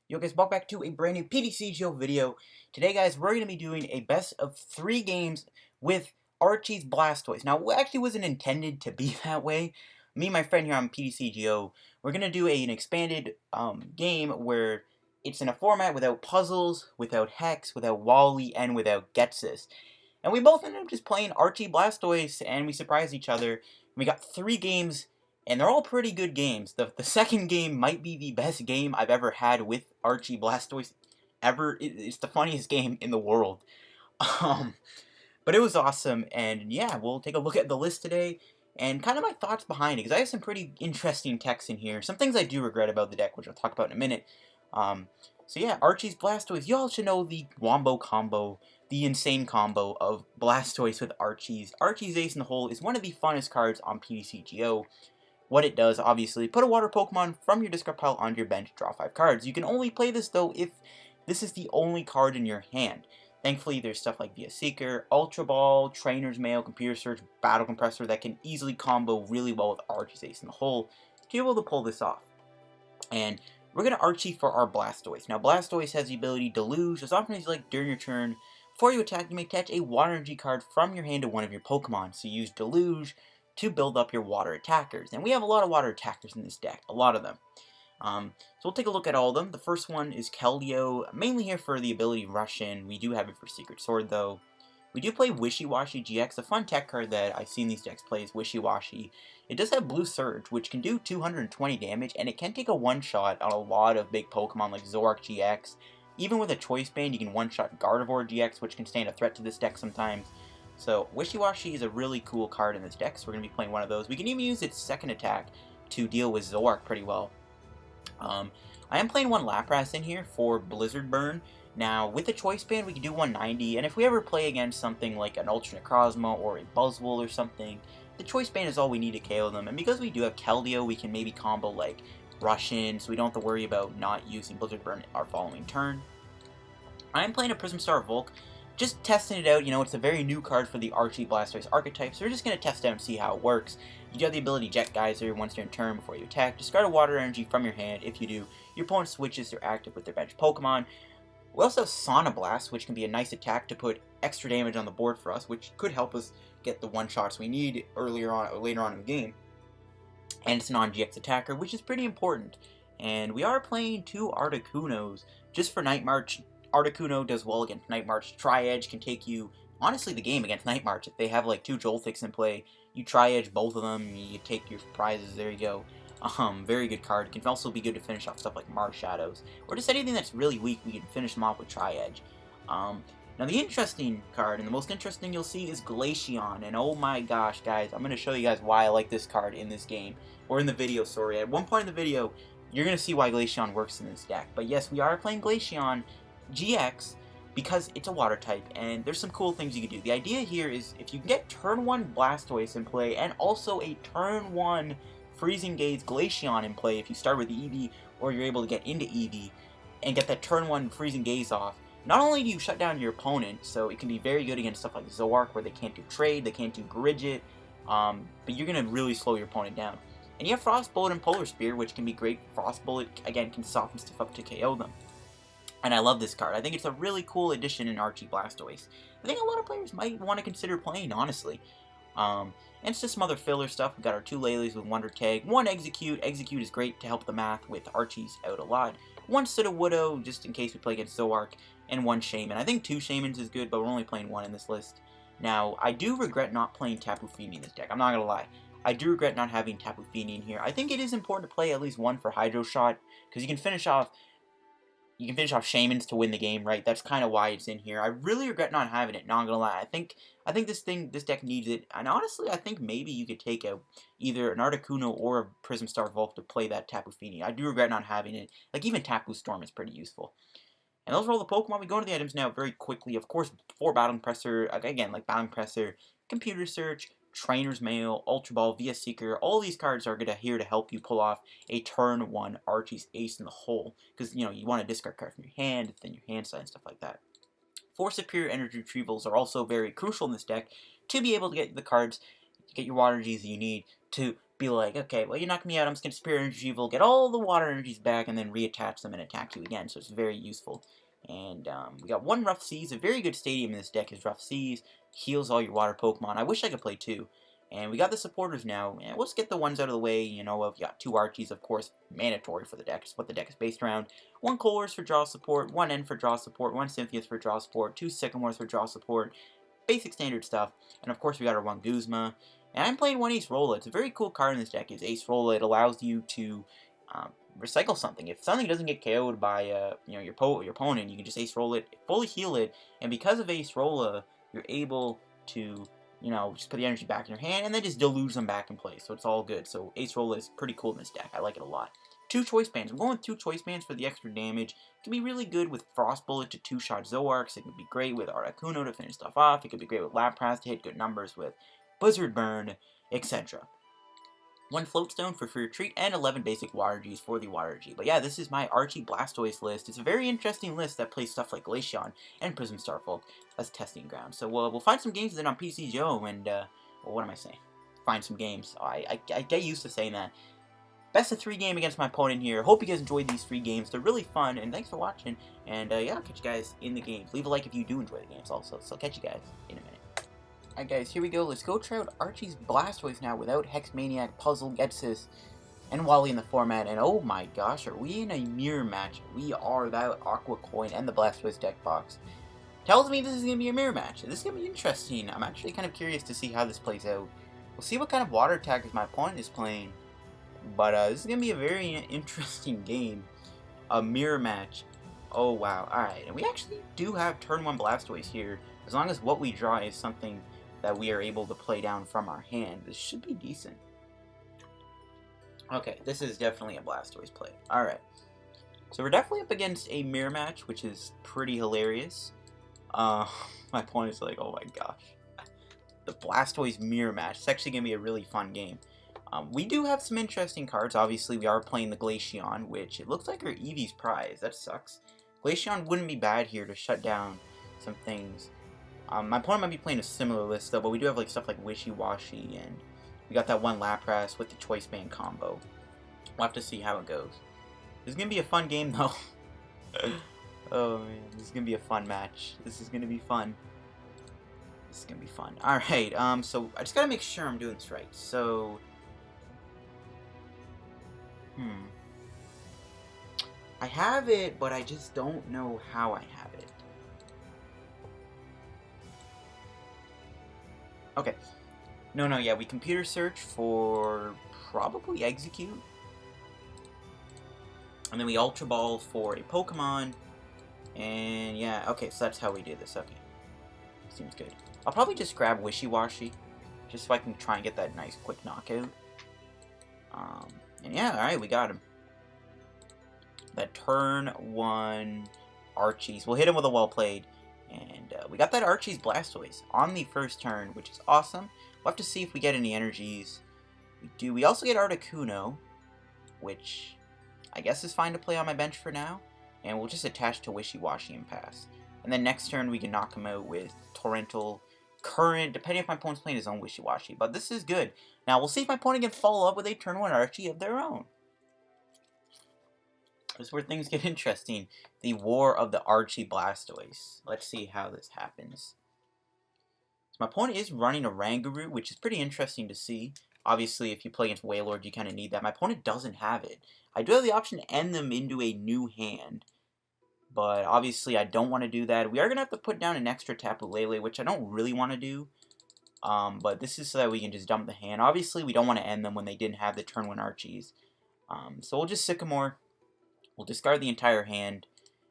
Yo guys, welcome back to a brand new PTCGO video. Today guys, we're going to be doing a best of 3 games with Archie's Blastoise. Now, it actually wasn't intended to be that way. Me and my friend here on PTCGO, we're going to do an expanded game where it's in a format without puzzles, without hex, without Wally, and without Getsis. And we both ended up just playing Archie Blastoise, and we surprised each other. We got 3 games, and they're all pretty good games. The second game might be the best game I've ever had with Archie Blastoise ever. It's the funniest game in the world. But it was awesome, and yeah, we'll take a look at the list today, and kind of my thoughts behind it, because I have some pretty interesting text in here. Some things I do regret about the deck, which I'll talk about in a minute. So yeah, Archie's Blastoise. Y'all should know the Wombo combo, the insane combo of Blastoise with Archie's. Archie's Ace in the Hole is one of the funnest cards on PTCGO. What it does, obviously, put a water Pokemon from your discard pile onto your bench, draw 5 cards. You can only play this, though, if this is the only card in your hand. Thankfully, there's stuff like VS Seeker, Ultra Ball, Trainer's Mail, Computer Search, Battle Compressor that can easily combo really well with Archie's Ace in the Hole to be able to pull this off. And we're going to Archie for our Blastoise. Now, Blastoise has the ability to Deluge. As often as you like during your turn, before you attack, you may attach a Water Energy card from your hand to one of your Pokemon. So use Deluge to build up your water attackers. And we have a lot of water attackers in this deck, a lot of them. So we'll take a look at all of them. The first one is Keldeo, mainly here for the ability Rush In. We do have it for Secret Sword, though. We do play Wishiwashi-GX, a fun tech card that I've seen these decks play is Wishiwashi. It does have Blue Surge, which can do 220 damage, and it can take a one-shot on a lot of big Pokemon like Zoroark GX. Even with a Choice Band, you can one-shot Gardevoir GX, which can stand a threat to this deck sometimes. So, Wishiwashi is a really cool card in this deck, so we're going to be playing one of those. We can even use its second attack to deal with Zoroark pretty well. I am playing one Lapras in here for Blizzard Burn. Now, with the Choice Band, we can do 190, and if we ever play against something like an Ultra Necrozma or a Buzzwole or something, the Choice Band is all we need to KO them. And because we do have Keldeo, we can maybe combo like Rush In, so we don't have to worry about not using Blizzard Burn our following turn. I am playing a Prism Star Volk. Just testing it out, you know, it's a very new card for the Archie Blastoise archetype, so we're just going to test it out and see how it works. You do have the ability Jet Geyser once during turn before you attack. Discard a water energy from your hand. If you do, your opponent switches their active with their bench Pokemon. We also have Sauna Blast, which can be a nice attack to put extra damage on the board for us, which could help us get the one-shots we need later on in the game. And it's a non-GX attacker, which is pretty important. And we are playing 2 Articunos just for Night March. Articuno does well against Night March. Tri-Edge can take you, honestly, the game against Night March. If they have like 2 Joltics in play, you Tri-Edge both of them, you take your prizes, there you go. Very good card. Can also be good to finish off stuff like Mars Shadows. Or just anything that's really weak, we can finish them off with Tri-Edge. Now the interesting card, and the most interesting you'll see, is Glaceon. And oh my gosh, guys, I'm going to show you guys why I like this card in this game. Or in the video, sorry. At one point in the video, you're going to see why Glaceon works in this deck. But yes, we are playing Glaceon GX because it's a water type, and there's some cool things you can do. The idea here is if you can get turn 1 Blastoise in play and also a turn 1 Freezing Gaze Glaceon in play if you start with Eevee or you're able to get into Eevee and get that turn 1 Freezing Gaze off, not only do you shut down your opponent, so it can be very good against stuff like Zoroark where they can't do trade, they can't do Gridget, but you're going to really slow your opponent down. And you have Frostbolt and Polar Spear, which can be great. Frostbolt, again, can soften stuff up to KO them. And I love this card. I think it's a really cool addition in Archie Blastoise. I think a lot of players might want to consider playing, honestly. And it's just some other filler stuff. We've got our 2 Lele's with Wonder Tag. 1 Exeggcute. Exeggcute is great to help the math with Archie's out a lot. 1 Sudowoodo, just in case we play against Zoroark. And 1 Shaymin. I think 2 Shaymins is good, but we're only playing 1 in this list. Now, I do regret not playing Tapu Fini in this deck. I'm not going to lie. I do regret not having Tapu Fini in here. I think it is important to play at least 1 for Hydro Shot, because you can finish off Shaymins to win the game, right? That's kind of why it's in here. I really regret not having it, not gonna lie. I think this deck needs it, and honestly, I think maybe you could take out either an Articuno or a Prism Star Volk to play that Tapu Fini. I do regret not having it. Like, even Tapu Storm is pretty useful. And those are all the Pokemon. We go into the items now very quickly. Of course, 4 Battle Compressor, again, like Battle Compressor, Computer Search, Trainer's Mail, Ultra Ball, VS Seeker, all these cards are here to help you pull off a turn 1 Archie's Ace in the Hole. Because, you know, you want to discard card from your hand, thin your hand side, and stuff like that. 4 Superior Energy Retrievals are also very crucial in this deck to be able to get the cards, to get your water energies that you need to be like, okay, well, you knocked me out, I'm just going to Spirit Energy Evil, get all the water energies back, and then reattach them and attack you again, so it's very useful. And we got one Rough Seas. A very good stadium in this deck is Rough Seas. Heals all your water Pokemon. I wish I could play two. And we got the supporters now. And let's get the ones out of the way. You know, we've got two Archies, of course, mandatory for the deck. It's what the deck is based around. One Colress for draw support, one N for draw support, one Cynthia's for draw support, two Sycamores for draw support. Basic standard stuff. And of course we got our one Guzma. And I'm playing one Acerola. It's a very cool card in this deck. It's Acerola. It allows you to recycle something. If something doesn't get KO'd by you know, your opponent, you can just Acerola it, fully heal it, and because of Acerola, you're able to, you know, just put the energy back in your hand and then just deluge them back in place. So it's all good. So Acerola is pretty cool in this deck. I like it a lot. Two choice bands. I'm going with two choice bands for the extra damage. It can be really good with Frost Bullet to two-shot Zoroarks. It can be great with Articuno to finish stuff off. It could be great with Lapras to hit good numbers with Blizzard Burn, etc. One Floatstone for free retreat, and 11 basic Water Gs for the Water G. But yeah, this is my Archie Blastoise list. It's a very interesting list that plays stuff like Glaceon and Prism Starfolk as testing ground. So we'll find some games then on PTCGO, and well, what am I saying? Find some games. I get used to saying that. Best of 3 game against my opponent here. Hope you guys enjoyed these 3 games. They're really fun, and thanks for watching. And yeah, I'll catch you guys in the games. Leave a like if you do enjoy the games also. So I'll catch you guys in a minute. Alright guys, here we go. Let's go try out Archie's Blastoise now without Hex Maniac, Puzzle, Getsis, and Wally in the format. And oh my gosh, are we in a mirror match? We are. That Aqua Coin and the Blastoise deck box tells me this is going to be a mirror match. This is going to be interesting. I'm actually kind of curious to see how this plays out. We'll see what kind of water attackers my opponent is playing. But this is going to be a very interesting game. A mirror match. Oh wow. Alright, and we actually do have turn 1 Blastoise here. As long as what we draw is something that we are able to play down from our hand, this should be decent. Okay, this is definitely a Blastoise play. Alright. So we're definitely up against a mirror match, which is pretty hilarious. My opponent's like, oh my gosh. The Blastoise mirror match. It's actually going to be a really fun game. We do have some interesting cards. Obviously, we are playing the Glaceon, which it looks like our Eevee's prize. That sucks. Glaceon wouldn't be bad here to shut down some things. My opponent might be playing a similar list though, but we do have like stuff like Wishiwashi, and we got that one Lapras with the Choice Band combo. We'll have to see how it goes. This is going to be a fun game though. Oh man, this is going to be a fun match. This is going to be fun. This is going to be fun. Alright, so I just got to make sure I'm doing this right. So, I have it, but I just don't know how I have it. Okay. No, yeah, we computer search for probably Exeggcute. And then we Ultra Ball for a Pokemon. And yeah, okay, so that's how we do this. Okay. Seems good. I'll probably just grab Wishiwashi, just so I can try and get that nice quick knockout. And yeah, alright, we got him. That turn 1 Archies. We'll hit him with a well played. And we got that Archie's Blastoise on the first turn, which is awesome. We'll have to see if we get any energies. We do. We also get Articuno, which I guess is fine to play on my bench for now. And we'll just attach to Wishiwashi and pass. And then next turn we can knock him out with Torrential, Current, depending if my opponent's playing his own Wishiwashi. But this is good. Now we'll see if my opponent can follow up with a turn 1 Archie of their own. This is where things get interesting. The War of the Archie Blastoise. Let's see how this happens. So my opponent is running a Rangaroo, which is pretty interesting to see. Obviously, if you play against Wailord, you kind of need that. My opponent doesn't have it. I do have the option to end them into a new hand. But obviously, I don't want to do that. We are going to have to put down an extra Tapu Lele, which I don't really want to do. But this is so that we can just dump the hand. Obviously, we don't want to end them when they didn't have the turn 1 Archies. So we'll just Sycamore. We'll discard the entire hand.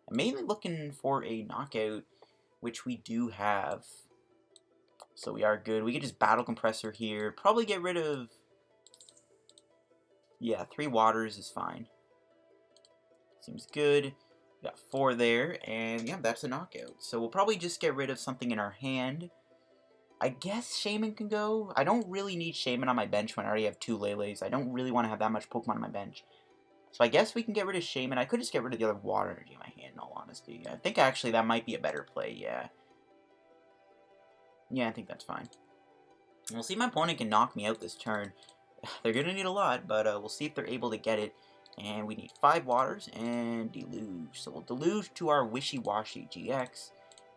I'm mainly looking for a knockout, which we do have. So we are good. We can just battle Compressor here. Probably get rid of... Yeah, 3 waters is fine. Seems good. We got 4 there, and yeah, that's a knockout. So we'll probably just get rid of something in our hand. I guess Shaymin can go. I don't really need Shaymin on my bench when I already have 2 Leles. I don't really want to have that much Pokemon on my bench. So I guess we can get rid of Shaymin. I could just get rid of the other water energy in my hand, in all honesty. I think actually that might be a better play, yeah. Yeah, I think that's fine. We'll see if my opponent can knock me out this turn. they're going to need a lot, but we'll see if they're able to get it. And we need 5 waters and Deluge. So we'll Deluge to our Wishiwashi-GX.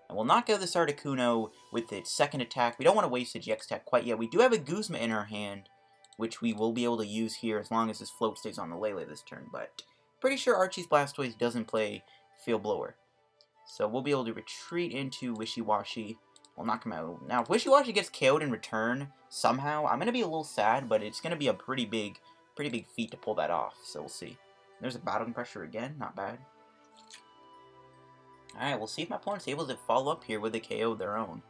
And we'll knock out this Articuno with its second attack. We don't want to waste the GX attack quite yet. We do have a Guzma in our hand, which we will be able to use here as long as this float stays on the Lele this turn. But pretty sure Archie's Blastoise doesn't play Field Blower. So we'll be able to retreat into Wishiwashi. We'll knock him out. Now, if Wishiwashi gets KO'd in return, somehow, I'm going to be a little sad, but it's going to be a pretty big feat to pull that off. So we'll see. There's a Battle Compressor again. Not bad. Alright, we'll see if my opponent's able to follow up here with a KO of their own.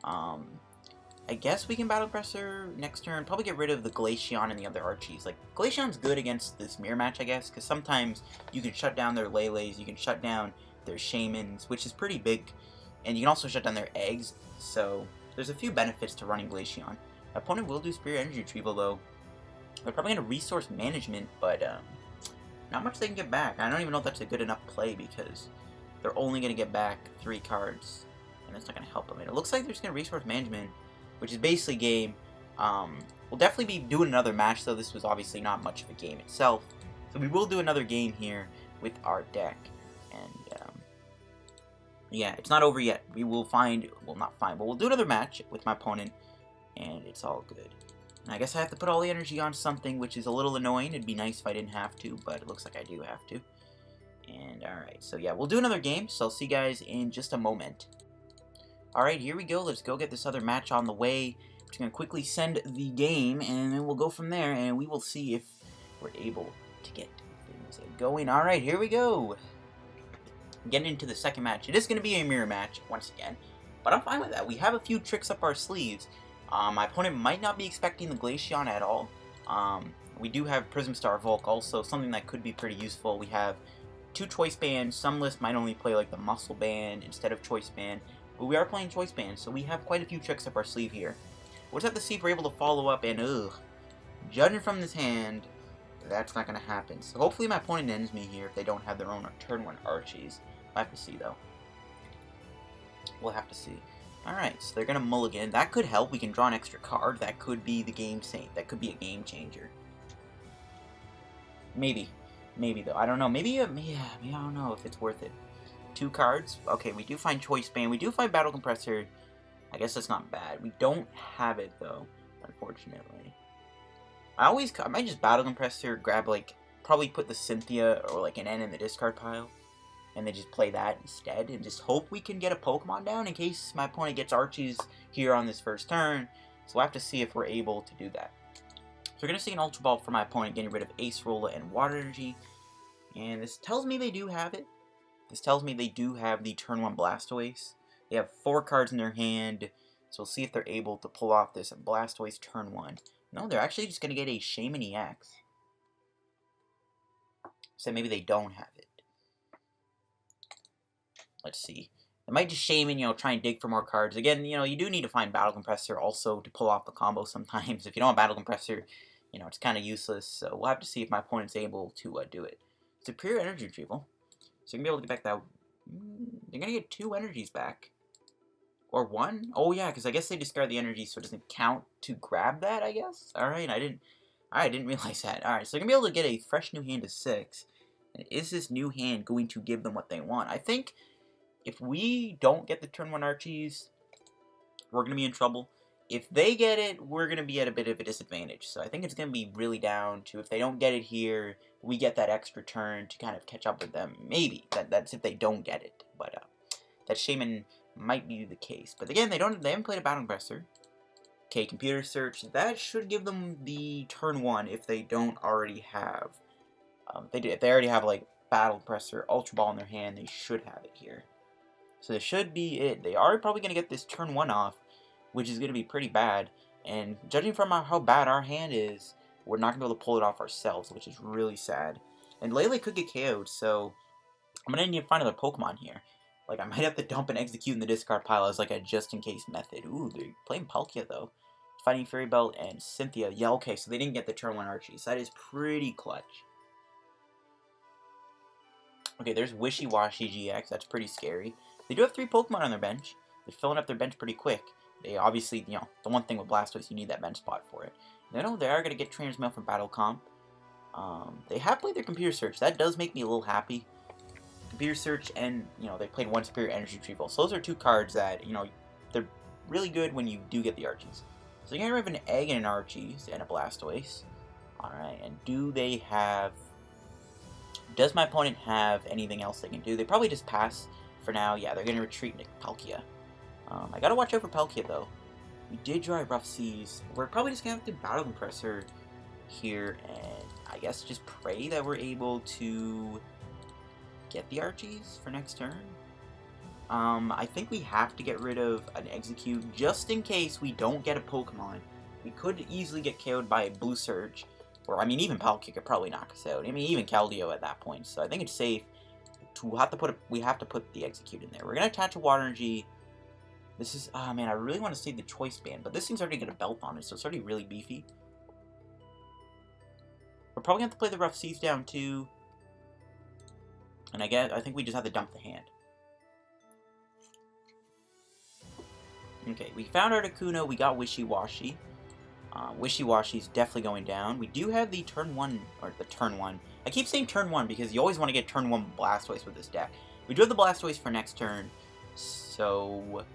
I guess we can Battle Compressor next turn. Probably get rid of the Glaceon and the other Archies. Like, Glaceon's good against this mirror match, I guess, because sometimes you can shut down their Leles, you can shut down their Shaymins, which is pretty big, and you can also shut down their eggs, so there's a few benefits to running Glaceon. My opponent will do Spirit Energy Retrieval, though. They're probably going to Resource Management, but not much they can get back. I don't even know if that's a good enough play, because they're only going to get back 3 cards, and that's not going to help them. And it looks like they're just going to Resource Management, which is basically game. We'll definitely be doing another match, though. This was obviously not much of a game itself, so we will do another game here with our deck. And yeah, it's not over yet. We will find, well, not find, but we'll do another match with my opponent, and it's all good. And I guess I have to put all the energy on something, which is a little annoying. It'd be nice if I didn't have to, but it looks like I do have to. And alright, so yeah, we'll do another game, so I'll see you guys in just a moment. Alright, here we go. Let's go get this other match on the way. I'm just going to quickly send the game, and then we'll go from there, and we will see if we're able to get things going. Alright, here we go. Getting into the second match. It is going to be a mirror match, once again, but I'm fine with that. We have a few tricks up our sleeves. My opponent might not be expecting the Glaceon at all. We do have Prism Star Volk, also something that could be pretty useful. We have 2 Choice Bands. Some lists might only play like the Muscle Band instead of Choice Band, but we are playing Choice Band, so we have quite a few tricks up our sleeve here. We'll just have to see if we're able to follow up, and judging from this hand, that's not going to happen. So hopefully my opponent ends me here if they don't have their own turn 1 Archies. We'll have to see, though. We'll have to see. Alright, so they're going to mulligan. That could help. We can draw an extra card. That could be the game saint. That could be a game changer. Maybe. Maybe, though. I don't know. Maybe I don't know if it's worth it. 2 cards. Okay, we do find Choice Band. We do find Battle Compressor. I guess that's not bad. We don't have it, though, unfortunately. I might just Battle Compressor, grab, like, probably put the Cynthia or, like, an N in the discard pile, and then just play that instead, and just hope we can get a Pokemon down in case my opponent gets Archies here on this first turn. So we'll have to see if we're able to do that. So we're going to see an Ultra Ball for my opponent, getting rid of Acerola and Water Energy. And this tells me they do have it. This tells me they do have the turn 1 Blastoise. They have 4 cards in their hand, so we'll see if they're able to pull off this Blastoise turn 1. No, they're actually just going to get a Shaymin-EX. So maybe they don't have it. Let's see. They might just Shaymin, try and dig for more cards. Again, you do need to find Battle Compressor also to pull off the combo sometimes. If you don't have Battle Compressor, it's kind of useless. So we'll have to see if my opponent's able to do it. Superior Energy Retrieval. So you're going to be able to get back that. They're going to get 2 energies back. Or 1? Oh, yeah, because I guess they discard the energy, so it doesn't count to grab that, I guess? Alright, I didn't realize that. Alright, so they're going to be able to get a fresh new hand of 6. And is this new hand going to give them what they want? I think if we don't get the turn 1 Archies, we're going to be in trouble. If they get it, we're going to be at a bit of a disadvantage. So I think it's going to be really down to if they don't get it here, we get that extra turn to kind of catch up with them. Maybe. That's if they don't get it. But that Shaymin might be the case. But again, they haven't played a Battle Compressor. Okay, Computer Search. That should give them the turn 1 if they don't already have. If they already have like Battle Compressor, Ultra Ball in their hand, they should have it here. So this should be it. They are probably going to get this turn 1 off, which is going to be pretty bad. And judging from how bad our hand is, we're not going to be able to pull it off ourselves, which is really sad. And Lele could get KO'd, so I'm going to need to find another Pokemon here. Like, I might have to dump an Exeggcute in the discard pile as like a just-in-case method. Ooh, they're playing Palkia, though. Fighting Fairy Belt and Cynthia. Yeah, okay, so they didn't get the turn 1 Archie. So that is pretty clutch. Okay, there's Wishiwashi-GX. That's pretty scary. They do have 3 Pokemon on their bench. They're filling up their bench pretty quick. They obviously, the one thing with Blastoise, you need that bench spot for it. No, they are going to get Trainer's Mail from Battle Comp. They have played their Computer Search. That does make me a little happy. Computer Search and, you know, they played one Superior Energy Retrieval. So those are two cards that, you know, they're really good when you do get the Archies. So you're going to have an Egg and an Archies and a Blastoise. Alright, and do they have... Does my opponent have anything else they can do? They probably just pass for now. Yeah, they're going to retreat into Palkia. I got to watch out for Palkia, though. We did draw Rough Seas. We're probably just going to have to battle Compressor here, and I guess just pray that we're able to get the Archies for next turn. I think we have to get rid of an Exeggcute just in case we don't get a Pokemon. We could easily get KO'd by a Blue Surge, or I mean even Palkia could probably knock us out. I mean even Keldeo at that point. So I think it's safe to we have to put the Exeggcute in there. We're gonna attach a Water Energy. This is man, I really want to save the Choice Band, but this thing's already got a belt on it, so it's already really beefy. We're probably gonna have to play the Rough Seas down too. And I think we just have to dump the hand. Okay, we found Articuno, we got Wishiwashi. Wishiwashi's definitely going down. We do have the turn 1, or the turn 1. I keep saying turn 1 because you always want to get turn 1 Blastoise with this deck. We do have the Blastoise for next turn, so...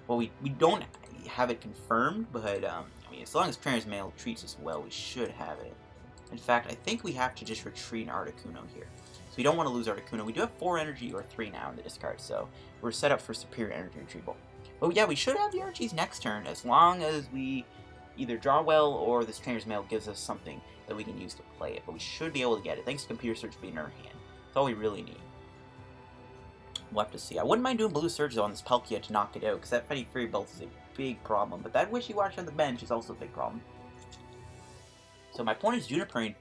Well, we don't have it confirmed, but, I mean, as long as Trainer's Mail treats us well, we should have it. In fact, I think we have to just retreat Articuno here. So we don't want to lose Articuno. We do have 4 energy, or 3 now in the discard, so we're set up for Superior Energy Retrieval. But yeah, we should have the Archies next turn, as long as we either draw well, or this Trainer's Mail gives us something that we can use to play it. But we should be able to get it, thanks to Computer Search being in our hand. That's all we really need. We'll have to see. I wouldn't mind doing Blue Surge, though, on this Palkia to knock it out, because that Fetty Fury Belt is a big problem. But that Wishiwashi on the bench is also a big problem. So my opponent's Junipering.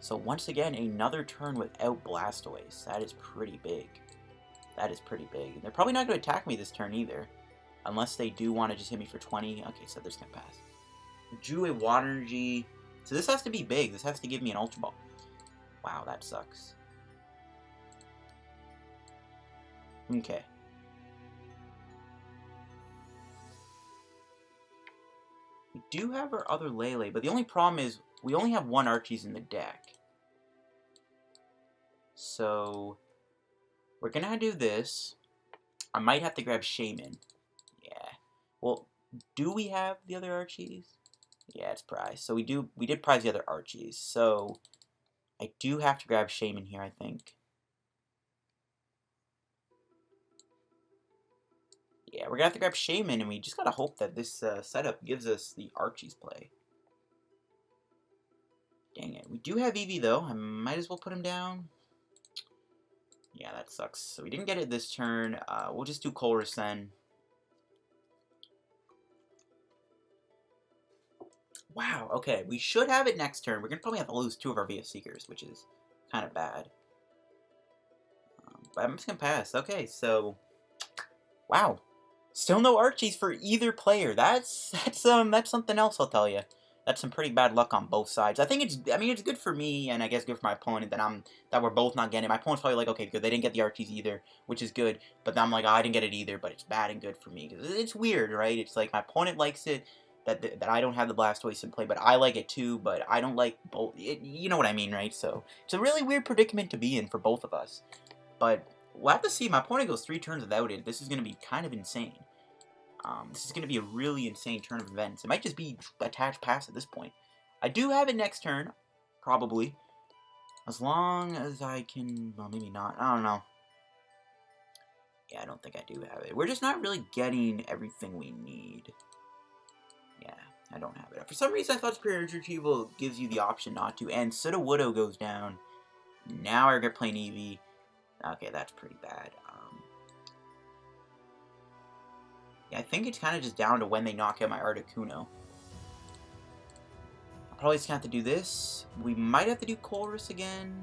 So once again, another turn without Blastoise. That is pretty big. That is pretty big. And they're probably not going to attack me this turn either. Unless they do want to just hit me for 20. Okay, so they're just going to pass. Drew a Water Energy. So this has to be big. This has to give me an Ultra Ball. Wow, that sucks. Okay. We do have our other Lele, but the only problem is we only have 1 Archies in the deck. So we're going to do this. I might have to grab Shaymin. Yeah. Well, do we have the other Archies? Yeah, it's prize. So we did prize the other Archies. So I do have to grab Shaymin here, I think. Yeah, we're going to have to grab Shaymin, and we just got to hope that this setup gives us the Archies play. Dang it. We do have Eevee, though. I might as well put him down. Yeah, that sucks. So we didn't get it this turn. We'll just do Colress then. Wow, okay. We should have it next turn. We're going to probably have to lose 2 of our VS Seekers, which is kind of bad. But I'm just going to pass. Okay, so... Wow. Still no Archies for either player. That's something else, I'll tell you. That's some pretty bad luck on both sides. I mean, it's good for me, and I guess good for my opponent that we're both not getting it. My opponent's probably like, okay, good, they didn't get the Archies either, which is good. But I'm like, oh, I didn't get it either, but it's bad and good for me. Because it's weird, right? It's like my opponent likes it, that I don't have the Blastoise in play, but I like it too, but I don't like both. You know what I mean, right? So it's a really weird predicament to be in for both of us. But we'll have to see. My opponent goes 3 turns without it. This is going to be kind of insane. This is going to be a really insane turn of events. It might just be attached pass at this point. I do have it next turn, probably. As long as I can... Well, maybe not. I don't know. Yeah, I don't think I do have it. We're just not really getting everything we need. Yeah, I don't have it. For some reason, I thought Superior Energy Retrieval gives you the option not to. And Sudowoodo goes down. Now I regret playing Eevee. Okay, that's pretty bad. Yeah, I think it's kind of just down to when they knock out my Articuno. I'll probably just have to do this. We might have to do Colress again.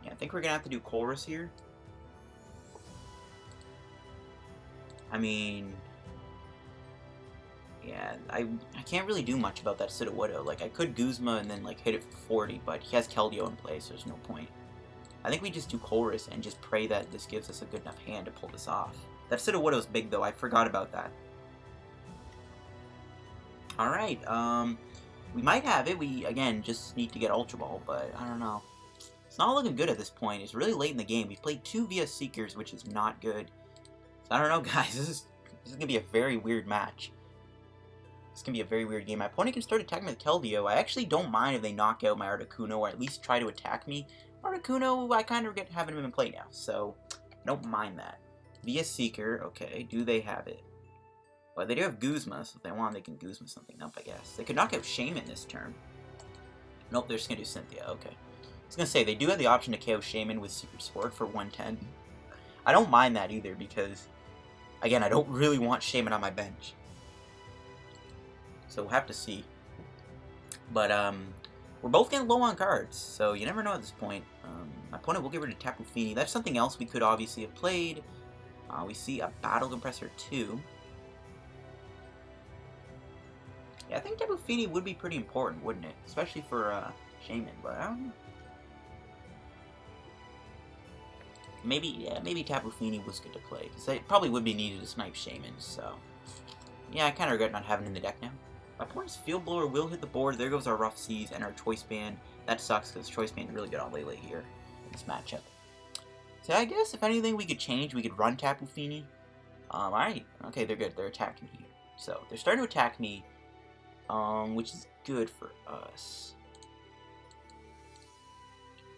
Yeah, I think we're going to have to do Colress here. I mean... Yeah, I can't really do much about that Sudowoodo. Like, I could Guzma and then, like, hit it for 40, but he has Keldeo in play, so there's no point. I think we just do Colress and just pray that this gives us a good enough hand to pull this off. That Sudowoodo's big, though. I forgot about that. Alright, we might have it. We, again, just need to get Ultra Ball, but I don't know. It's not looking good at this point. It's really late in the game. We've played 2 VS Seekers, which is not good. So I don't know, guys. This is going to be a very weird match. It's going to be a very weird game. My opponent can start attacking with Keldeo. I actually don't mind if they knock out my Articuno, or at least try to attack me. Articuno, I kind of regret having him in play now, so I don't mind that. VS Seeker, okay. Do they have it? Well, they do have Guzma, so if they want, they can Guzma something up, I guess. They could knock out Shaymin this turn. Nope, they're just going to do Cynthia, okay. I was going to say, they do have the option to KO Shaymin with Secret Sword for 110. I don't mind that either, because, again, I don't really want Shaymin on my bench. So we'll have to see. But, we're both getting low on cards, so you never know at this point. My opponent will get rid of Tapu Fini. That's something else we could obviously have played. We see a Battle Compressor 2. Yeah, I think Tapu Fini would be pretty important, wouldn't it? Especially for Shaymin, but I don't know. Maybe, yeah, maybe Tapu Fini was good to play, because it probably would be needed to snipe Shaymin, so... Yeah, I kind of regret not having it in the deck now. My opponent's Field Blower will hit the board. There goes our Rough Seas and our Choice Band. That sucks, because Choice Band is really good on Lele here in this matchup. So I guess, if anything we could change, we could run Tapu Fini. Alright, okay, they're good. They're attacking here. So, they're starting to attack me, which is good for us.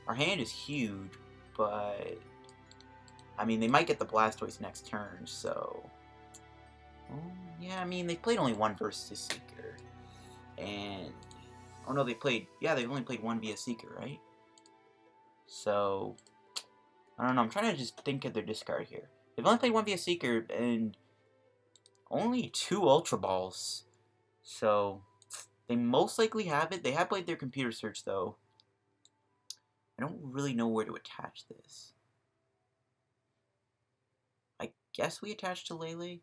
Our hand is huge, but... I mean, they might get the Blastoise next turn, so... yeah, I mean, they played only 1 versus Seeker. And... oh no, they played... yeah, they've only played 1 via Seeker, right? So... I don't know, I'm trying to just think of their discard here. They've only played 1 via Seeker, and... only 2 Ultra Balls. So... they most likely have it. They have played their Computer Search, though. I don't really know where to attach this. I guess we attach to Lele.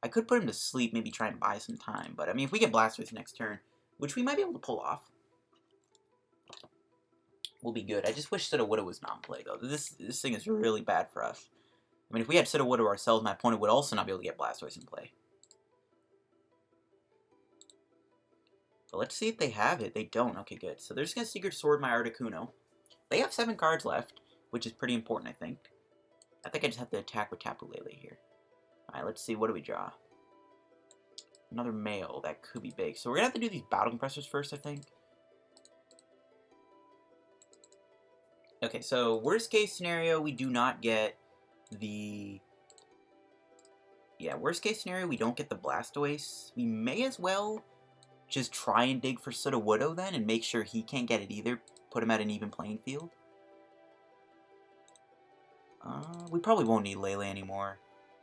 I could put him to sleep, maybe try and buy some time. But, I mean, if we get Blastoise next turn, which we might be able to pull off, we'll be good. I just wish Sudowoodo was not in play, though. This thing is really bad for us. I mean, if we had Sudowoodo ourselves, my opponent would also not be able to get Blastoise in play. But let's see if they have it. They don't. Okay, good. So they're just going to Secret Sword my Articuno. They have 7 cards left, which is pretty important, I think. I think I just have to attack with Tapu Lele here. Alright, let's see. What do we draw? Another male. That could be big. So we're going to have to do these Battle Compressors first, I think. Okay, so worst case scenario, we do not get the... yeah, worst case scenario, we don't get the Blastoise. We may as well just try and dig for Sudowoodo then and make sure he can't get it either. Put him at an even playing field. We probably won't need Lele anymore.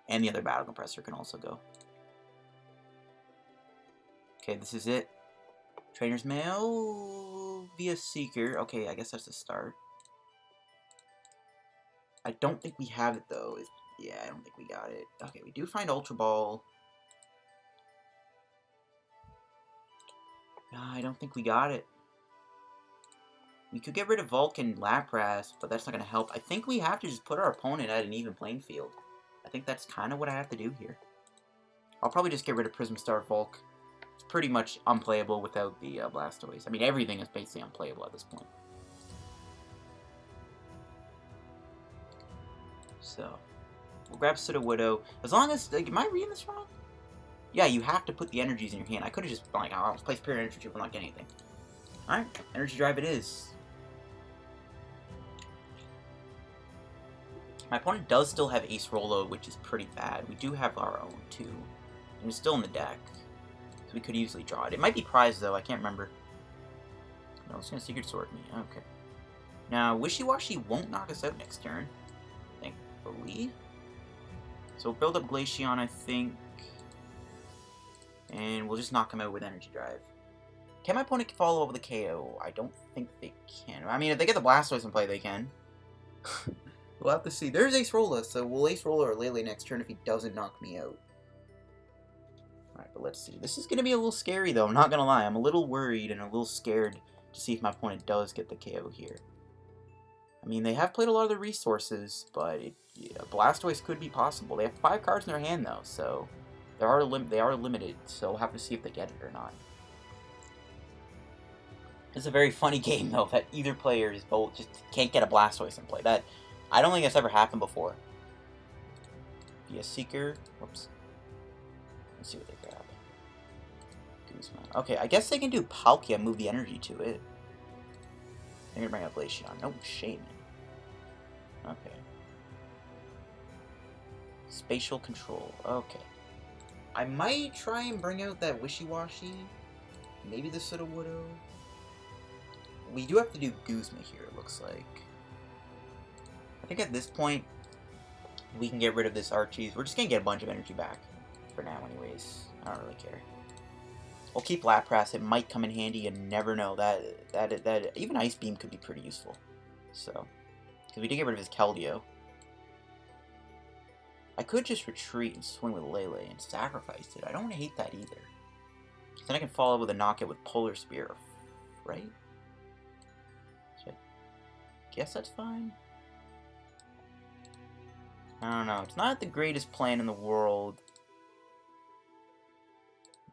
And the other Battle Compressor can also go. Okay, this is it. Trainer's Mail via Seeker. Okay, I guess that's the start. I don't think we have it, though. Yeah, I don't think we got it. Okay, we do find Ultra Ball. I don't think we got it. We could get rid of Vulcan Lapras, but that's not going to help. I think we have to just put our opponent at an even playing field. I think that's kind of what I have to do here. I'll probably just get rid of Prism Star Volk. It's pretty much unplayable without the Blastoise. I mean, everything is basically unplayable at this point. So, we'll grab Sudowoodo. As long as, like, am I reading this wrong? Yeah, you have to put the energies in your hand. I could have just been like, oh, I'll place Pure Energy Drive, we're not getting anything. Alright, Energy Drive it is. My opponent does still have Acerola, which is pretty bad. We do have our own, too. And it's still in the deck. So we could easily draw it. It might be prized, though. I can't remember. No, it's going to Secret Sword me. Okay. Now, Wishiwashi won't knock us out next turn. Thankfully. So we'll build up Glaceon, I think. And we'll just knock him out with Energy Drive. Can my opponent follow up with a KO? I don't think they can. I mean, if they get the Blastoise in play, they can. We'll have to see. There's Acerola, so we'll Acerola or Lele next turn if he doesn't knock me out. Alright, but let's see. This is going to be a little scary, though. I'm not going to lie. I'm a little worried and a little scared to see if my opponent does get the KO here. I mean, they have played a lot of the resources, but yeah, Blastoise could be possible. They have 5 cards in their hand, though, so they are limited, so we'll have to see if they get it or not. It's a very funny game, though, that either player both just can't get a Blastoise in play. That, I don't think that's ever happened before. Be a Seeker. Whoops. Let's see what they grab. Guzma. Okay, I guess they can do Palkia, move the energy to it. They're gonna bring up Glaceon. No, Shaymin. Okay. Spatial control. Okay. I might try and bring out that Wishiwashi. Maybe the Sudowoodo. We do have to do Guzma here, it looks like. I think at this point, we can get rid of this Archie's. We're just gonna get a bunch of energy back. For now, anyways. I don't really care. We'll keep Lapras. It might come in handy. You never know. That even Ice Beam could be pretty useful. So, because we did get rid of his Keldeo. I could just retreat and swing with Lele and sacrifice it. I don't want to hate that either. Then I can follow with a knockout with Polar Spear, right? So I guess that's fine. I don't know. It's not the greatest plan in the world.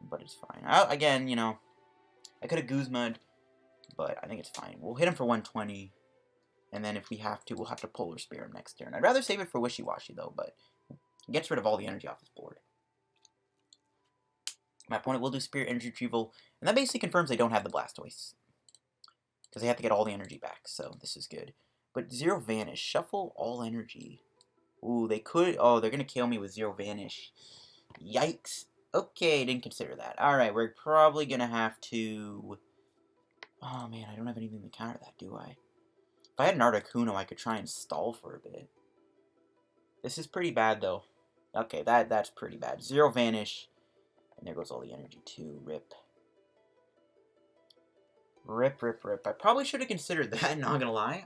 But it's fine. Again, you know, I could have Guzma'd, but I think it's fine. We'll hit him for 120, and then if we have to, we'll have to Polar Spear him next turn. I'd rather save it for Wishiwashi, though, but it gets rid of all the energy off his board. My opponent will do Spirit Energy Retrieval, and that basically confirms they don't have the Blastoise. Because they have to get all the energy back, so this is good. But Zero Vanish, shuffle all energy. Ooh, they could, oh, they're going to KO me with Zero Vanish. Yikes. Okay, didn't consider that. Alright, we're probably going to have to... Oh, man, I don't have anything to counter that, do I? If I had an Articuno, I could try and stall for a bit. This is pretty bad, though. Okay, that's pretty bad. Zero Vanish. And there goes all the energy, too. Rip. Rip, rip, rip. I probably should have considered that, not gonna lie.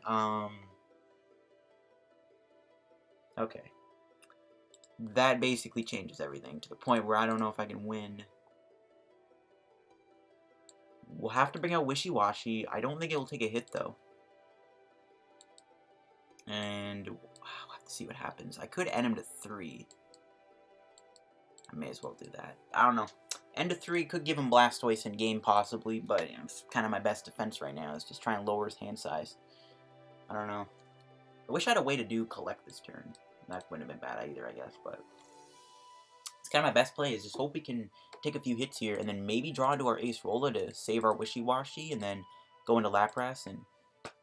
Okay. That basically changes everything to the point where I don't know if I can win. We'll have to bring out Wishiwashi. I don't think it will take a hit, though. And we'll have to see what happens. I could end him to 3. I may as well do that. I don't know. End to 3 could give him Blastoise in game, possibly, but you know, it's kind of my best defense right now. Is just try and lower his hand size. I don't know. I wish I had a way to do collect this turn. That wouldn't have been bad either, I guess, but it's kind of my best play, is just hope we can take a few hits here, and then maybe draw into our Acerola to save our Wishiwashi, and then go into Lapras and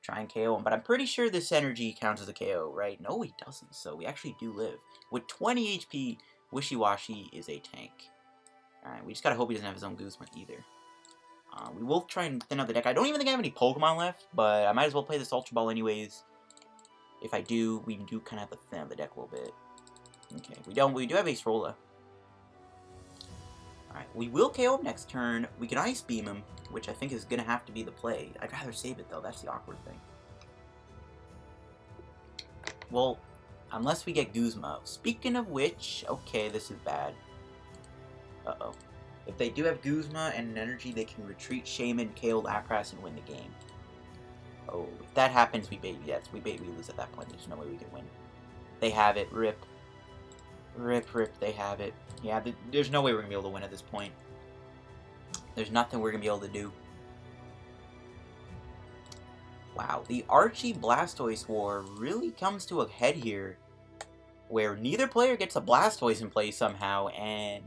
try and KO him. But I'm pretty sure this energy counts as a KO, right? No, he doesn't, so we actually do live. With 20 HP, Wishiwashi is a tank. Alright, we just gotta hope he doesn't have his own Guzma either. We will try and thin out the deck. I don't even think I have any Pokemon left, but I might as well play this Ultra Ball anyways. If I do, we do kind of have to thin out the deck a little bit. Okay, we do have Acerola. Alright, we will KO him next turn. We can Ice Beam him, which I think is going to have to be the play. I'd rather save it, though. That's the awkward thing. Well, unless we get Guzma. Speaking of which, okay, this is bad. Uh-oh. If they do have Guzma and an energy, they can retreat Shaymin, KO Lapras, and win the game. Oh, if that happens, we lose at that point. There's no way we can win. They have it. Rip. Rip, rip, they have it. Yeah, there's no way we're going to be able to win at this point. There's nothing we're going to be able to do. Wow, the Archie Blastoise war really comes to a head here, where neither player gets a Blastoise in play somehow, and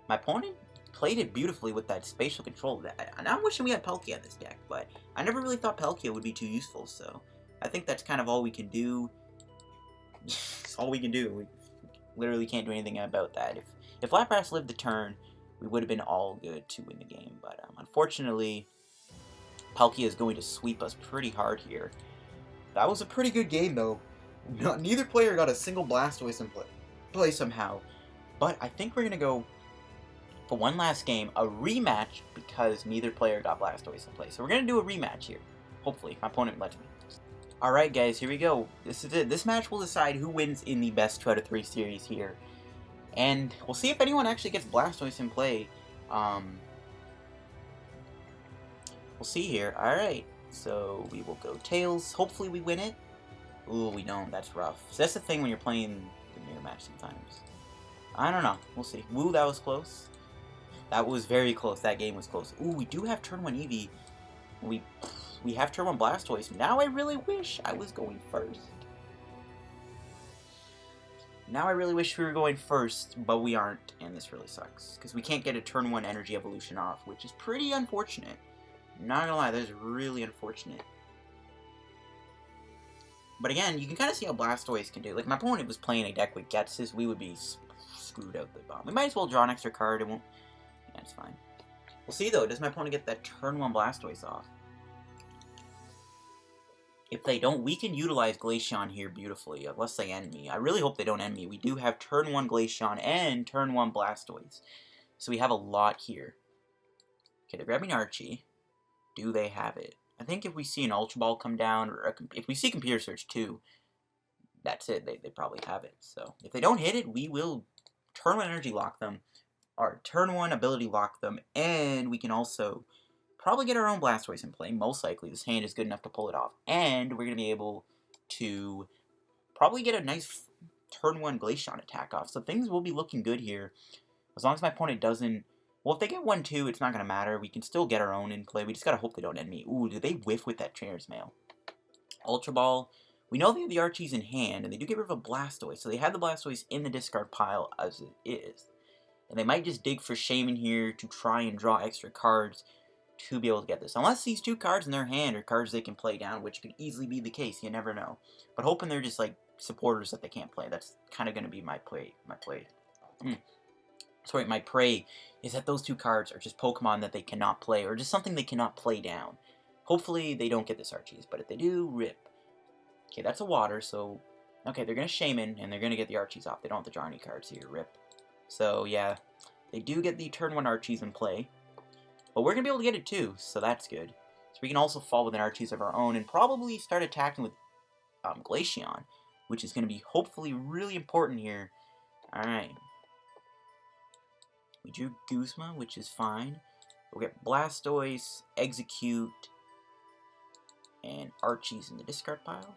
my opponent played it beautifully with that spatial control. And I'm wishing we had Palkia in this deck, but I never really thought Palkia would be too useful, so I think that's kind of all we can do. It's all we can do. We literally can't do anything about that. If Lapras lived the turn, we would have been all good to win the game, but unfortunately, Palkia is going to sweep us pretty hard here. That was a pretty good game, though. Neither player got a single Blastoise in play somehow, but I think we're going to go for one last game, a rematch, because neither player got Blastoise in play. So we're going to do a rematch here, hopefully, if my opponent lets me. Alright guys, here we go. This is it. This match will decide who wins in the best 2 out of 3 series here. And we'll see if anyone actually gets Blastoise in play. We'll see here. Alright, so we will go Tails. Hopefully we win it. Ooh, we don't. That's rough. So that's the thing when you're playing the mirror match sometimes. I don't know. We'll see. Woo, that was close. That was very close. That game was close. Ooh, we do have turn 1 Eevee. We have turn 1 Blastoise. Now I really wish I was going first. Now I really wish we were going first, but we aren't, and this really sucks. Because we can't get a turn 1 energy evolution off, which is pretty unfortunate. Not gonna lie, that is really unfortunate. But again, you can kind of see how Blastoise can do. Like, my opponent was playing a deck with Getsis, we would be screwed out the bomb. We might as well draw an extra card, it won't... Yeah, it's fine. We'll see, though, does my opponent get that turn 1 Blastoise off? If they don't, we can utilize Glaceon here beautifully, unless they end me. I really hope they don't end me. We do have turn 1 Glaceon and turn 1 Blastoise. So we have a lot here. Okay, they're grabbing Archie. Do they have it? I think if we see an Ultra Ball come down, or if we see Computer Search too, that's it. They probably have it. So if they don't hit it, we will turn 1 energy lock them, or turn 1 ability lock them, and we can also probably get our own Blastoise in play. Most likely, this hand is good enough to pull it off, and we're going to be able to probably get a nice turn 1 Glaceon attack off. So things will be looking good here, as long as my opponent doesn't. Well, if they get 1-2, it's not going to matter. We can still get our own in play. We just got to hope they don't end me. Ooh, did they whiff with that Trainer's Mail? Ultra Ball. We know they have the Archies in hand, and they do get rid of a Blastoise. So they have the Blastoise in the discard pile as it is. And they might just dig for Shaymin here to try and draw extra cards to be able to get this. Unless these 2 cards in their hand are cards they can play down, which could easily be the case. You never know. But hoping they're just, like, supporters that they can't play. That's kind of going to be my play. Sorry, my pray is that those 2 cards are just Pokemon that they cannot play, or just something they cannot play down. Hopefully they don't get this Archies, but if they do, rip. Okay, that's a water, so... Okay, they're going to Shaymin, and they're going to get the Archies off. They don't have to draw any cards here, rip. So, yeah, they do get the turn 1 Archies in play. But we're going to be able to get it too, so that's good. So we can also fall with an Archies of our own, and probably start attacking with Glaceon, which is going to be hopefully really important here. Alright. We drew Guzma, which is fine. We'll get Blastoise, Exeggcute, and Archies in the discard pile.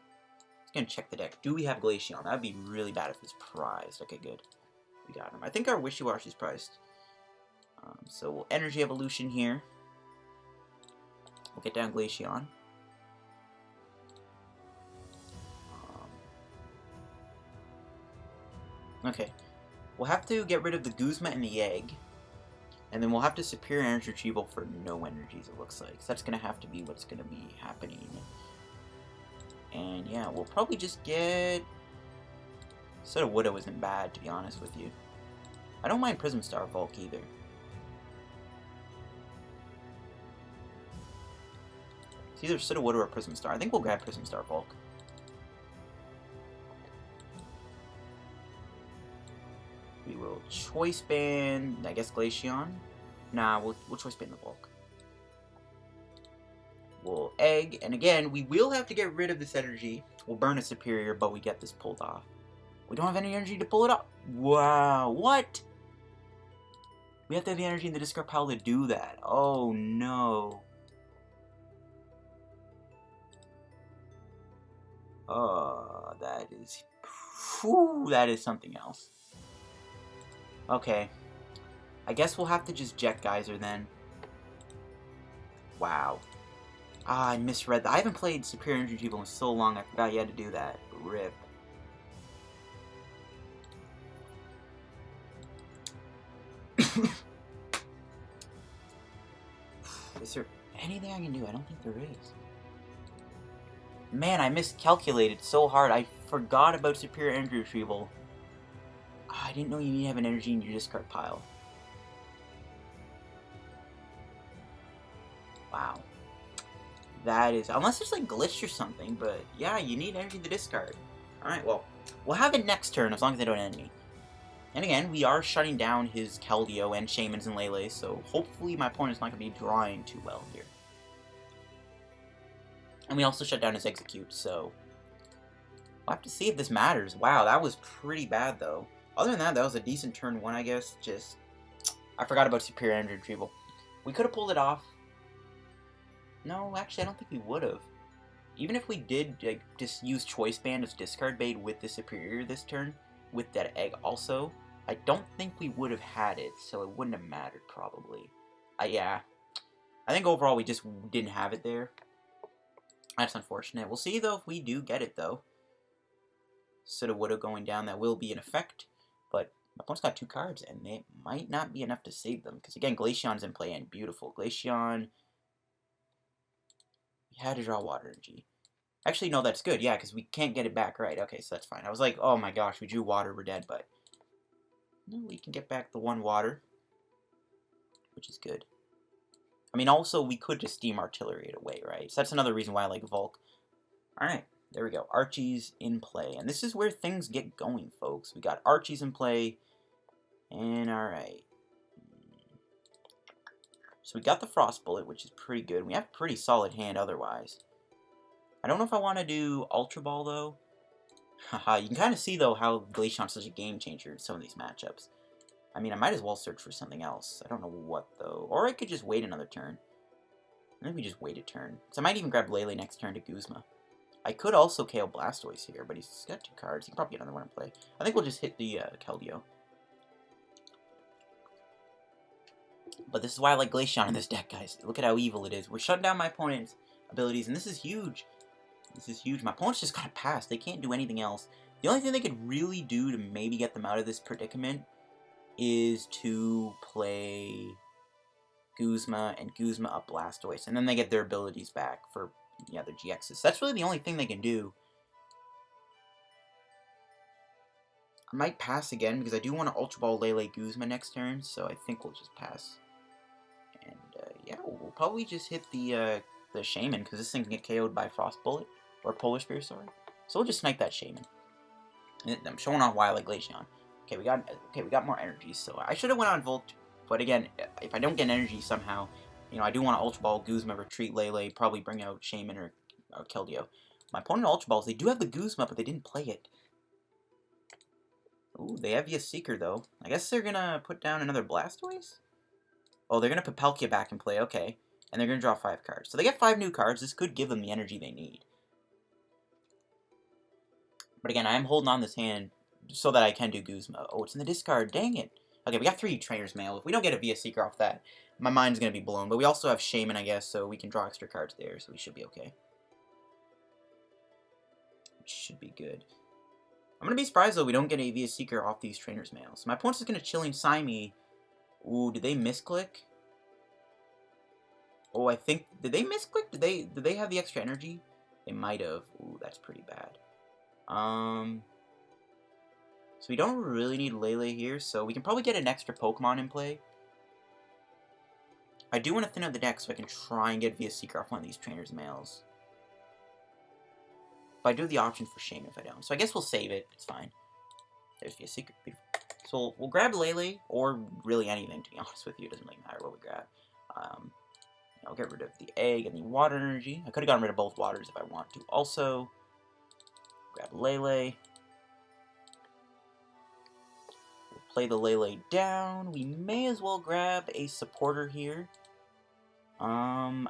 Just gonna check the deck. Do we have Glaceon? That'd be really bad if it's prized. Okay, good. We got him. I think our Wishiwashi's prized. So we'll Energy Evolution here. We'll get down Glaceon. Okay. We'll have to get rid of the Guzma and the egg. And then we'll have to Superior Energy Retrieval for no energies, it looks like. So that's going to have to be what's going to be happening. And yeah, we'll probably just get... Sudowoodo isn't bad, to be honest with you. I don't mind Prism Star Volk either. It's either Sudowoodo or Prism Star. I think we'll grab Prism Star Volk. We will Choice Band, I guess, Glaceon. Nah, we'll Choice Band the Volk. We'll Egg, and again, we will have to get rid of this energy. We'll burn a Superior, but we get this pulled off. We don't have any energy to pull it off. Wow, what? We have to have the energy in the discard pile to do that. Oh, no. That is... Whew, that is something else. Okay. I guess we'll have to just Jet Geyser then. Wow. Ah, I misread that. I haven't played Superior Energy Retrieval in so long, I forgot you had to do that. RIP. Is there anything I can do? I don't think there is. Man, I miscalculated so hard. I forgot about Superior Energy Retrieval. I didn't know you need to have an energy in your discard pile. Wow. That is... Unless it's like glitched or something, but yeah, you need energy in the discard. Alright, well, we'll have it next turn as long as they don't end me. And again, we are shutting down his Keldeo and Shaymins and Lele, so hopefully my opponent's not going to be drawing too well here. And we also shut down his Exeggcute, so... We'll have to see if this matters. Wow, that was pretty bad, though. Other than that, that was a decent turn 1, I guess. Just... I forgot about Superior Energy Retrieval. We could have pulled it off. No, actually, I don't think we would have. even if we did like just use Choice Band as discard bait with the Superior this turn, with that egg also, I don't think we would have had it, so it wouldn't have mattered probably. Yeah, I think overall we just didn't have it there. That's unfortunate. We'll see though if we do get it though. Sudowoodo going down, that will be an effect, but my opponent's got 2 cards, and they might not be enough to save them, because again, Glaceon's in play, and beautiful. Glaceon, we had to draw Water Energy. Actually, no, that's good, yeah, because we can't get it back, right? Okay, so that's fine. I was like, oh my gosh, we drew Water, we're dead, but no, we can get back the 1 Water, which is good. I mean, also, we could just Steam Artillery it away, right? So that's another reason why I like Volk. Alright. There we go. Archie's in play. And this is where things get going, folks. We got Archie's in play. And alright. So we got the Frost Bullet, which is pretty good. We have a pretty solid hand otherwise. I don't know if I want to do Ultra Ball, though. Haha, you can kind of see, though, how Glaceon's such a game changer in some of these matchups. I mean, I might as well search for something else. I don't know what, though. Or I could just wait another turn. Maybe just wait a turn. So I might even grab Lele next turn to Guzma. I could also KO Blastoise here, but he's got 2 cards. He can probably get another one in play. I think we'll just hit the Keldeo. But this is why I like Glaceon in this deck, guys. Look at how evil it is. We're shutting down my opponent's abilities, and this is huge. This is huge. My opponent's just got to pass. They can't do anything else. The only thing they could really do to maybe get them out of this predicament is to play Guzma and Guzma up Blastoise. And then they get their abilities back for... yeah, their GXs. That's really the only thing they can do. I might pass again, because I do want to Ultra Ball Lele Guzma next turn, so I think we'll just pass. And, yeah, we'll probably just hit the Shaymin, because this thing can get KO'd by Frost Bullet, or Polar Spear, sorry. So we'll just snipe that Shaymin. And I'm showing off why I like Glaceon. Okay, we got more energy, so I should have went on Volt, but again, if I don't get energy somehow, you know, I do want to Ultra Ball, Guzma, retreat Lele, probably bring out Shaymin or Keldeo. My opponent Ultra Balls, they do have the Guzma, but they didn't play it. Ooh, they have Seeker, though. I guess they're gonna put down another Blastoise? Oh, they're gonna put Palkia back in play, okay. And they're gonna draw 5 cards. So they get 5 new cards. This could give them the energy they need. But again, I am holding on this hand so that I can do Guzma. Oh, it's in the discard. Dang it. Okay, we got 3 Trainer's Mail. If we don't get a Seeker off that, my mind's going to be blown. But we also have Shaymin, I guess, so we can draw extra cards there, so we should be okay. Which should be good. I'm going to be surprised, though, we don't get a Seeker off these Trainer's Mails. My opponent's just going to Chilling Psyme. Ooh, did they misclick? Oh, I think... did they misclick? Did they have the extra energy? They might have. Ooh, that's pretty bad. So we don't really need Lele here, so we can probably get an extra Pokemon in play. I do want to thin out the deck so I can try and get Seeker off one of these Trainer's Mails. But I do have the option for Shaymin if I don't. So I guess we'll save it. It's fine. There's Seeker. So we'll grab Lele, or really anything, to be honest with you. It doesn't really matter what we grab. I'll get rid of the egg and the water energy. I could have gotten rid of both waters if I want to. Also, grab Lele. We'll play the Lele down. We may as well grab a supporter here. Acerola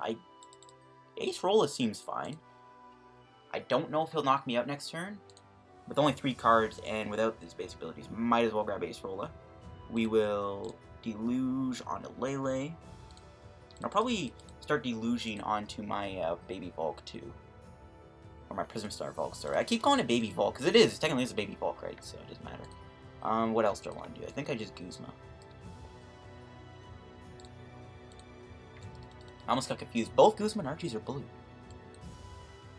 seems fine. I don't know if he'll knock me out next turn. With only 3 cards and without his base abilities, might as well grab Acerola. We will Deluge onto Lele. And I'll probably start deluging onto my Baby Volk too. Or my Prism Star Volk, sorry. I keep calling it Baby Volk, because it is. It technically is a Baby Volk, right? So it doesn't matter. What else do I want to do? I think I just Guzma. I almost got confused. Both Guzma and Archies are blue.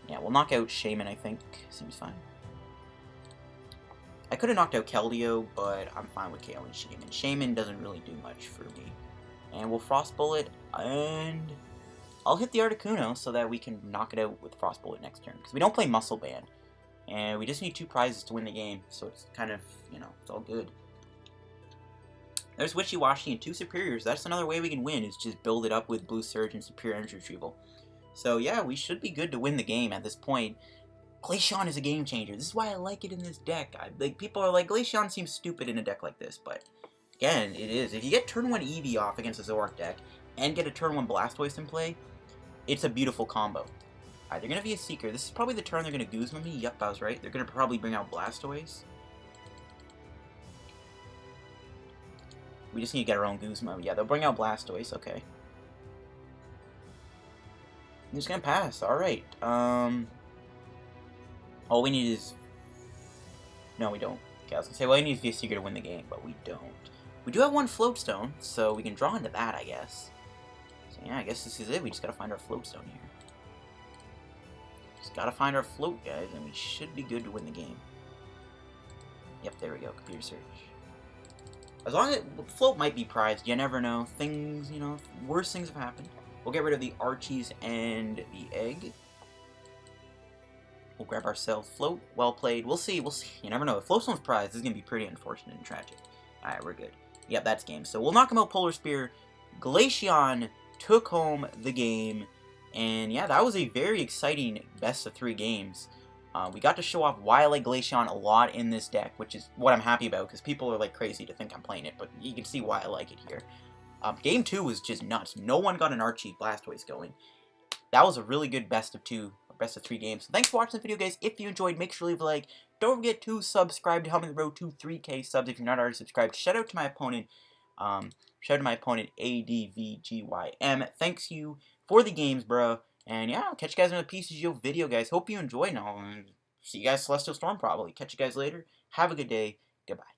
Yeah, we'll knock out Shaymin, I think. Seems fine. I could have knocked out Keldeo, but I'm fine with KOing Shaymin. Shaymin doesn't really do much for me. And we'll Frost Bullet, and I'll hit the Articuno so that we can knock it out with Frost Bullet next turn. Because we don't play Muscle Band. And we just need 2 prizes to win the game, so it's kind of, you know, it's all good. There's Wishiwashi and 2 Superiors. That's another way we can win, is just build it up with Blue Surge and Superior Energy Retrieval. So yeah, we should be good to win the game at this point. Glaceon is a game changer. This is why I like it in this deck. People are like, Glaceon seems stupid in a deck like this, but again, it is. If you get turn 1 Eevee off against a Zoroark deck, and get a turn 1 Blastoise in play, it's a beautiful combo. Alright, they're gonna be a Seeker. This is probably the turn they're gonna Guzma me. Yep, I was right. They're gonna probably bring out Blastoise. We just need to get our own Guzma. Yeah, they'll bring out Blastoise. Okay. I'm just gonna pass. Alright. All we need is... No, we don't. Okay, I was gonna say, well, we need to be a Seeker to win the game, but we don't. We do have one Floatstone, so we can draw into that, I guess. So yeah, I guess this is it. We just gotta find our Floatstone here. Just gotta find our float, guys, and we should be good to win the game. Yep, there we go. Computer search. As long as float might be prized, you never know. Things, you know, worse things have happened. We'll get rid of the Archies and the egg. We'll grab ourselves float. Well played. We'll see. We'll see. You never know. If Floatstone's prized, this is gonna be pretty unfortunate and tragic. Alright, we're good. Yep, that's game. So we'll knock him out Polar Spear. Glaceon took home the game. And yeah, that was a very exciting best of 3 games. We got to show off why I like Glaceon a lot in this deck, which is what I'm happy about, because people are like crazy to think I'm playing it, but you can see why I like it here. Game 2 was just nuts. No one got an Archie Blastoise going. That was a really good best of 2, or best of 3 games. So thanks for watching the video, guys. If you enjoyed, make sure to leave a like. Don't forget to subscribe to help me on the road to 3K subs if you're not already subscribed. Shout out to my opponent, ADVGYM. Thanks you for the games, bro. And yeah, I'll catch you guys in a PTCGO video, guys. Hope you enjoyed, and I'll see you guys Celestial Storm probably. Catch you guys later. Have a good day. Goodbye.